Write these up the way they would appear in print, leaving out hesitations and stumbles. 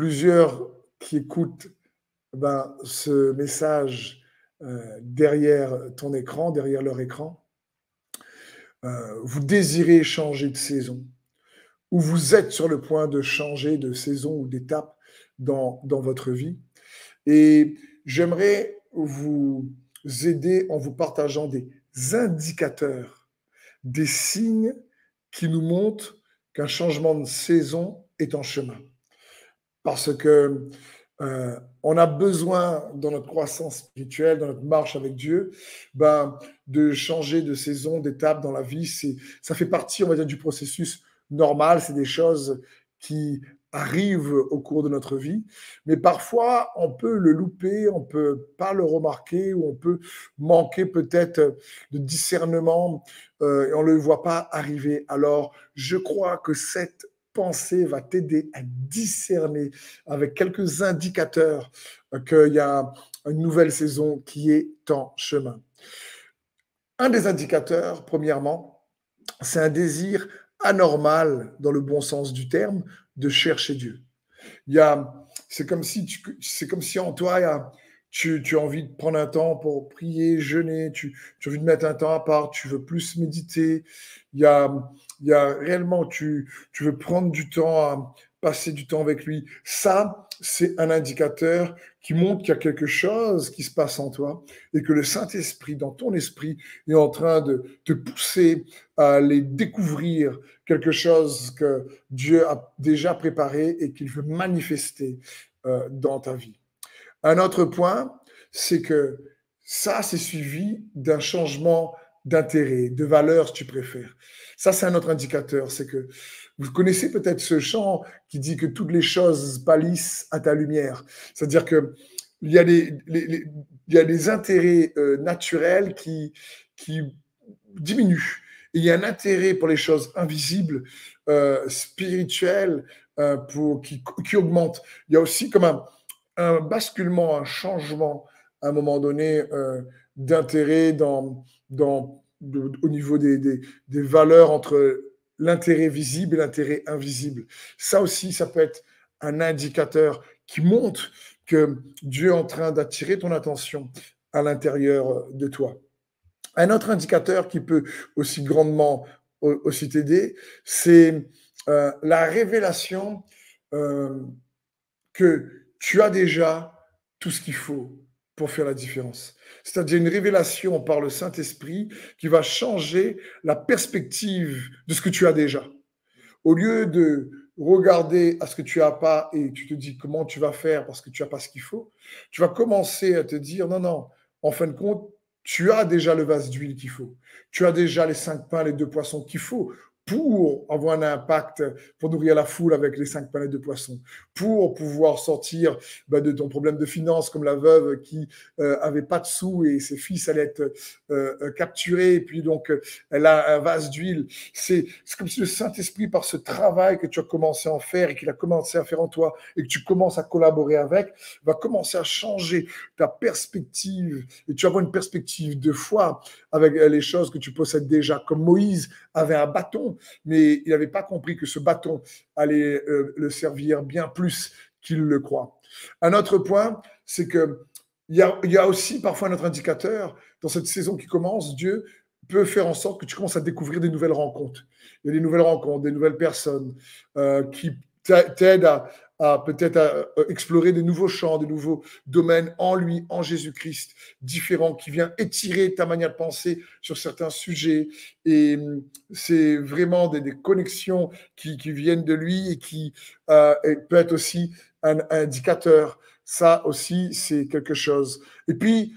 plusieurs qui écoutent ce message derrière ton écran, derrière leur écran, vous désirez changer de saison, ou vous êtes sur le point de changer de saison ou d'étape dans votre vie. Et j'aimerais vous aider en vous partageant des indicateurs, des signes qui nous montrent qu'un changement de saison est en chemin. Parce que on a besoin, dans notre croissance spirituelle, dans notre marche avec Dieu, de changer de saison, d'étape dans la vie. Ça fait partie, on va dire, du processus normal. C'est des choses qui arrivent au cours de notre vie. Mais parfois, on peut le louper, on peut pas le remarquer, ou on peut manquer peut-être de discernement et on ne le voit pas arriver. Alors, je crois que cette pensée va t'aider à discerner avec quelques indicateurs qu'il y a une nouvelle saison qui est en chemin. Un des indicateurs, premièrement, c'est un désir anormal, dans le bon sens du terme, de chercher Dieu. C'est comme si en toi, tu as envie de prendre un temps pour prier, jeûner, tu as envie de mettre un temps à part, tu veux plus méditer. Il y a réellement, tu veux prendre du temps à passer du temps avec lui. Ça, c'est un indicateur qui montre qu'il y a quelque chose qui se passe en toi et que le Saint-Esprit, dans ton esprit, est en train de te pousser à aller découvrir quelque chose que Dieu a déjà préparé et qu'il veut manifester dans ta vie. Un autre point, c'est que ça, c'est suivi d'un changement d'intérêt, de valeur, si tu préfères. Ça, c'est un autre indicateur. C'est que vous connaissez peut-être ce chant qui dit que toutes les choses pâlissent à ta lumière. C'est-à-dire que il y a des intérêts naturels qui diminuent. Et il y a un intérêt pour les choses invisibles, spirituelles, qui augmente. Il y a aussi comme un basculement, un changement à un moment donné d'intérêt au niveau des valeurs entre l'intérêt visible et l'intérêt invisible. Ça aussi, ça peut être un indicateur qui montre que Dieu est en train d'attirer ton attention à l'intérieur de toi. Un autre indicateur qui peut aussi grandement aussi t'aider, c'est la révélation que tu as déjà tout ce qu'il faut pour faire la différence. C'est-à-dire une révélation par le Saint-Esprit qui va changer la perspective de ce que tu as déjà. Au lieu de regarder à ce que tu n'as pas et tu te dis comment tu vas faire parce que tu n'as pas ce qu'il faut, tu vas commencer à te dire non, en fin de compte, tu as déjà le vase d'huile qu'il faut. Tu as déjà les 5 pains, les 2 poissons qu'il faut pour avoir un impact, pour nourrir la foule avec les 5 pains et 2 poissons, pour pouvoir sortir de ton problème de finances, comme la veuve qui avait pas de sous et ses fils allaient être capturés, et puis donc elle a un vase d'huile. C'est comme si le Saint-Esprit, par ce travail que tu as commencé à en faire et qu'il a commencé à faire en toi et que tu commences à collaborer avec, va commencer à changer ta perspective, et tu vas avoir une perspective de foi avec les choses que tu possèdes déjà, comme Moïse avait un bâton, mais il n'avait pas compris que ce bâton allait le servir bien plus qu'il le croit. Un autre point, c'est que il y a aussi parfois un autre indicateur. Dans cette saison qui commence, Dieu peut faire en sorte que tu commences à découvrir des nouvelles rencontres. Il y a des nouvelles rencontres, des nouvelles personnes qui t'aident à peut-être à explorer de nouveaux champs, de nouveaux domaines en lui, en Jésus-Christ, différents, qui vient étirer ta manière de penser sur certains sujets. Et c'est vraiment des connexions qui viennent de lui et qui peut être aussi un indicateur. Ça aussi, c'est quelque chose. Et puis,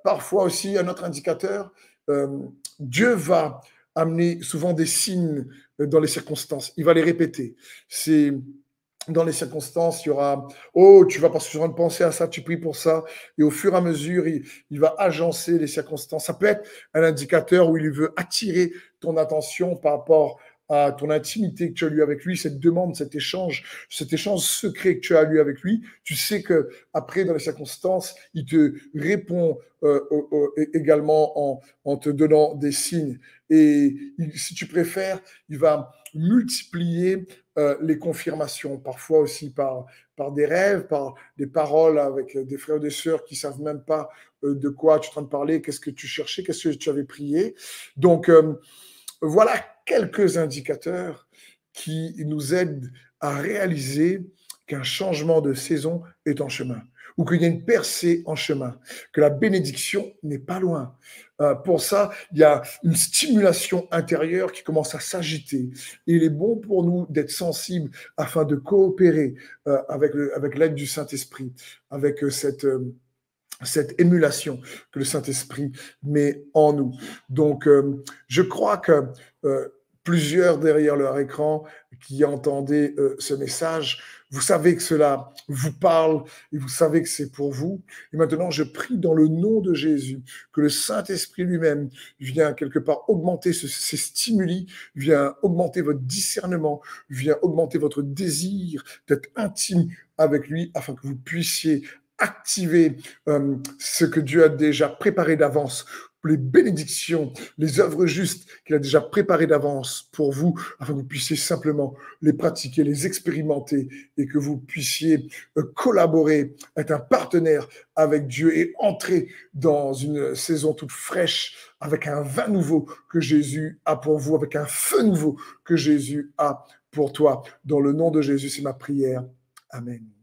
parfois aussi, un autre indicateur, Dieu va amener souvent des signes dans les circonstances. Il va les répéter. C'est dans les circonstances, il y aura « Oh, tu vas pas sur de penser à ça, tu pries pour ça. » Et au fur et à mesure, il va agencer les circonstances. Ça peut être un indicateur où il veut attirer ton attention par rapport à ton intimité que tu as eue avec lui, cette demande, cet échange secret que tu as eu avec lui, tu sais que après, dans les circonstances, il te répond également en te donnant des signes. Et si tu préfères, il va multiplier les confirmations, parfois aussi par des rêves, par des paroles avec des frères et des sœurs qui savent même pas de quoi tu es en train de parler, qu'est-ce que tu cherchais, qu'est-ce que tu avais prié. Donc, voilà quelques indicateurs qui nous aident à réaliser qu'un changement de saison est en chemin, ou qu'il y a une percée en chemin, que la bénédiction n'est pas loin. Pour ça, il y a une stimulation intérieure qui commence à s'agiter. Et il est bon pour nous d'être sensibles afin de coopérer avec l'aide du Saint-Esprit, avec cette émulation que le Saint-Esprit met en nous. Donc, je crois que plusieurs derrière leur écran qui entendaient ce message, vous savez que cela vous parle et vous savez que c'est pour vous. Et maintenant, je prie dans le nom de Jésus que le Saint-Esprit lui-même vient quelque part augmenter ces stimuli, vient augmenter votre discernement, vient augmenter votre désir d'être intime avec lui afin que vous puissiez activer ce que Dieu a déjà préparé d'avance, les bénédictions, les œuvres justes qu'il a déjà préparées d'avance pour vous, afin que vous puissiez simplement les pratiquer, les expérimenter et que vous puissiez collaborer, être un partenaire avec Dieu et entrer dans une saison toute fraîche avec un vin nouveau que Jésus a pour vous, avec un feu nouveau que Jésus a pour toi. Dans le nom de Jésus, c'est ma prière. Amen.